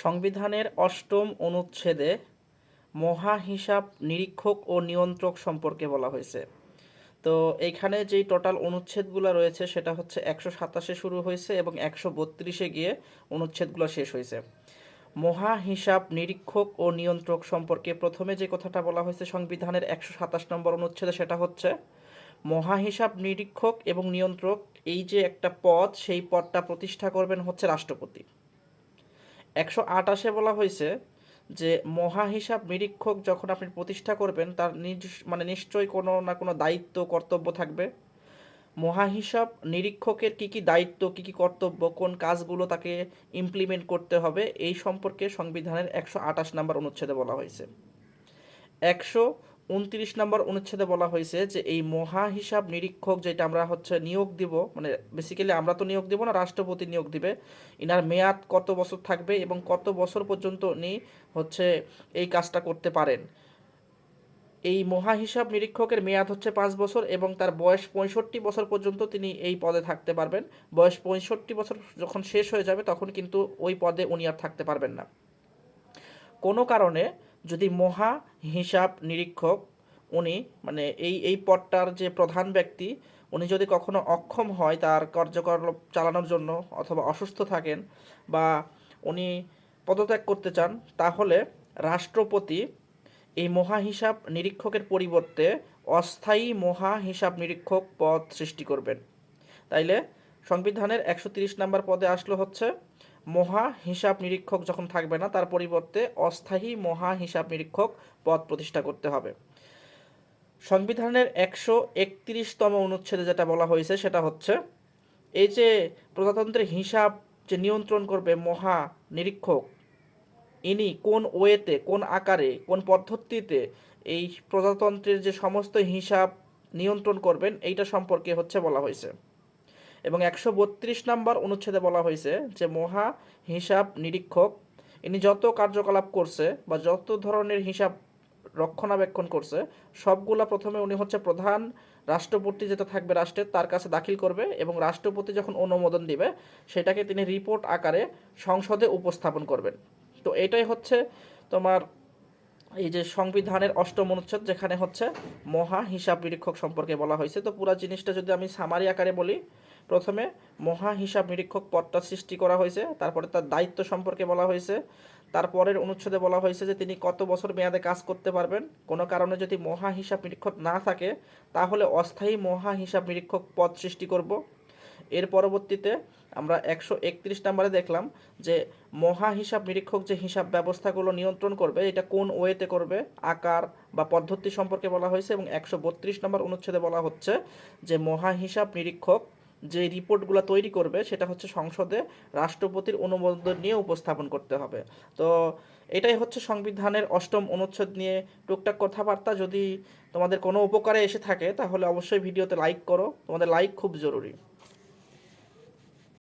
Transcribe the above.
সংবিধানের ৮ম অনুচ্ছেদে মহাহিসাব নিরীক্ষক ও নিয়ন্ত্রক সম্পর্কে বলা হয়েছে। তো এইখানে যেই টোটাল অনুচ্ছেদগুলো রয়েছে সেটা হচ্ছে ১২৭ শুরু হয়েছে এবং ১৩২ গিয়ে অনুচ্ছেদগুলো শেষ হয়েছে। মহাহিসাব নিরীক্ষক ও নিয়ন্ত্রক সম্পর্কে প্রথমে যে কথাটা বলা হয়েছে সংবিধানের ১২৭ নম্বর অনুচ্ছেদে সেটা হচ্ছে মহাহিসাব নিরীক্ষক এবং নিয়ন্ত্রক এই যে একটা পদ, সেই পদটা প্রতিষ্ঠা করবেন হচ্ছে রাষ্ট্রপতি। ১২৮ বলা হয়েছে যে মহাহিসাব নিরীক্ষক যখন আপনি প্রতিষ্ঠা করবেন তার নিশ্চয়ই কোনো না কোনো দায়িত্ব কর্তব্য থাকবে। মহাহিসাব নিরীক্ষকের কি কি দায়িত্ব, কি কি কর্তব্য, কোন কাজগুলো তাকে ইমপ্লিমেন্ট করতে হবে এই সম্পর্কে সংবিধানের ১২৮ নম্বর অনুচ্ছেদে বলা হয়েছে। ১২৯ নম্বর অনুচ্ছেদে বলা হয়েছে যে এই মহা হিসাব নিরীক্ষক যেটা আমরা হচ্ছে নিয়োগ দিব, মানে বেসিক্যালি আমরা তো নিয়োগ দিব না, রাষ্ট্রপতি নিয়োগ দিবে। ইনার মেয়াদ কত বছর থাকবে এবং কত বছর পর্যন্ত উনি হচ্ছে এই কাজটা করতে পারেন। এই মহা হিসাব নিরীক্ষকের মেয়াদ হচ্ছে ৫ বছর এবং তার বয়স ৬৫ বছর পর্যন্ত তিনি এই পদে থাকতে পারবেন। বয়স ৬৫ বছর যখন শেষ হয়ে যাবে তখন কিন্তু ওই পদে উনি আর থাকতে পারবেন না। কোনো কারণে যদি মহা হিসাব নিরীক্ষক উনি মানে এই পদটার যে প্রধান ব্যক্তি উনি যদি কখনো অক্ষম হয় তার কার্যকলাপ চালানোর জন্য, অথবা অসুস্থ থাকেন বা উনি পদত্যাগ করতে চান, তাহলে রাষ্ট্রপতি এই মহা হিসাব নিরীক্ষকের পরিবর্তে অস্থায়ী মহা হিসাব নিরীক্ষক পদ সৃষ্টি করবেন। তাইলে সংবিধানের ১৩০ নম্বর পদে আসলো হচ্ছে মহা হিসাব নিরীক্ষক যখন থাকবে না তার পরিবর্তে অস্থায়ী মহা হিসাব নিরীক্ষক পদ প্রতিষ্ঠা করতে হবে। সংবিধানের ১৩১তম অনুচ্ছেদে যেটা বলা হয়েছে সেটা হচ্ছে এই যে প্রজাতন্ত্রের হিসাব যে নিয়ন্ত্রণ করবে মহা নিরীক্ষক, ইনি কোন ওয়েতে, কোন আকারে, কোন পদ্ধতিতে এই প্রজাতন্ত্রের যে সমস্ত হিসাব নিয়ন্ত্রণ করবেন এইটা সম্পর্কে হচ্ছে বলা হয়েছে। এবং ১৩২ নম্বর অনুচ্ছেদে বলা হয়েছে যে মহা হিসাব নিরীক্ষক ইনি যত কার্যকলাপ করছে বা যত ধরনের হিসাব রক্ষণাবেক্ষণ করছে সবগুলা প্রথমে উনি হচ্ছে প্রধান রাষ্ট্রপতি যেটা থাকবে রাষ্ট্রের তার কাছে দাখিল করবে এবং রাষ্ট্রপতি যখন অনুমোদন দিবে সেটাকে তিনি রিপোর্ট আকারে সংসদে উপস্থাপন করবেন। তো এটাই হচ্ছে তোমার এই যে সংবিধানের ৮ম অনুচ্ছেদ যেখানে হচ্ছে মহা হিসাব নিরীক্ষক সম্পর্কে বলা হয়েছে। তো পুরো জিনিসটা যদি আমি সামারি আকারে বলি, প্রথমে মহা হিসাব নিরীক্ষক পদটা সৃষ্টি করা হয়েছে, তারপরে তার দায়িত্ব সম্পর্কে বলা হয়েছে, তারপরের অনুচ্ছেদে বলা হয়েছে যে তিনি কত বছর মেয়াদে কাজ করতে পারবেন। কোনো কারণে যদি মহা হিসাব নিরীক্ষক না থাকে তাহলে অস্থায়ী মহা হিসাব নিরীক্ষক পদ সৃষ্টি করব। এর পরবর্তীতে আমরা ১৩১ নম্বরে দেখলাম যে মহা হিসাব নিরীক্ষক যে হিসাব ব্যবস্থাগুলো নিয়ন্ত্রণ করবে এটা কোন ওয়েতে করবে, আকার বা পদ্ধতি সম্পর্কে বলা হয়েছে। এবং ১৩২ নম্বর অনুচ্ছেদে বলা হচ্ছে যে মহা হিসাব নিরীক্ষক যে রিপোর্টগুলো তৈরি করবে সেটা হচ্ছে সংসদে রাষ্ট্রপতির অনুমোদন নিয়ে উপস্থাপন করতে হবে। তো এটাই হচ্ছে সংবিধানের ৮ম অনুচ্ছেদ নিয়ে টুকটাক কথাবার্তা। যদি তোমাদের কোনো উপকারে এসে থাকে তাহলে অবশ্যই ভিডিওতে লাইক করো, তোমাদের লাইক খুব জরুরি।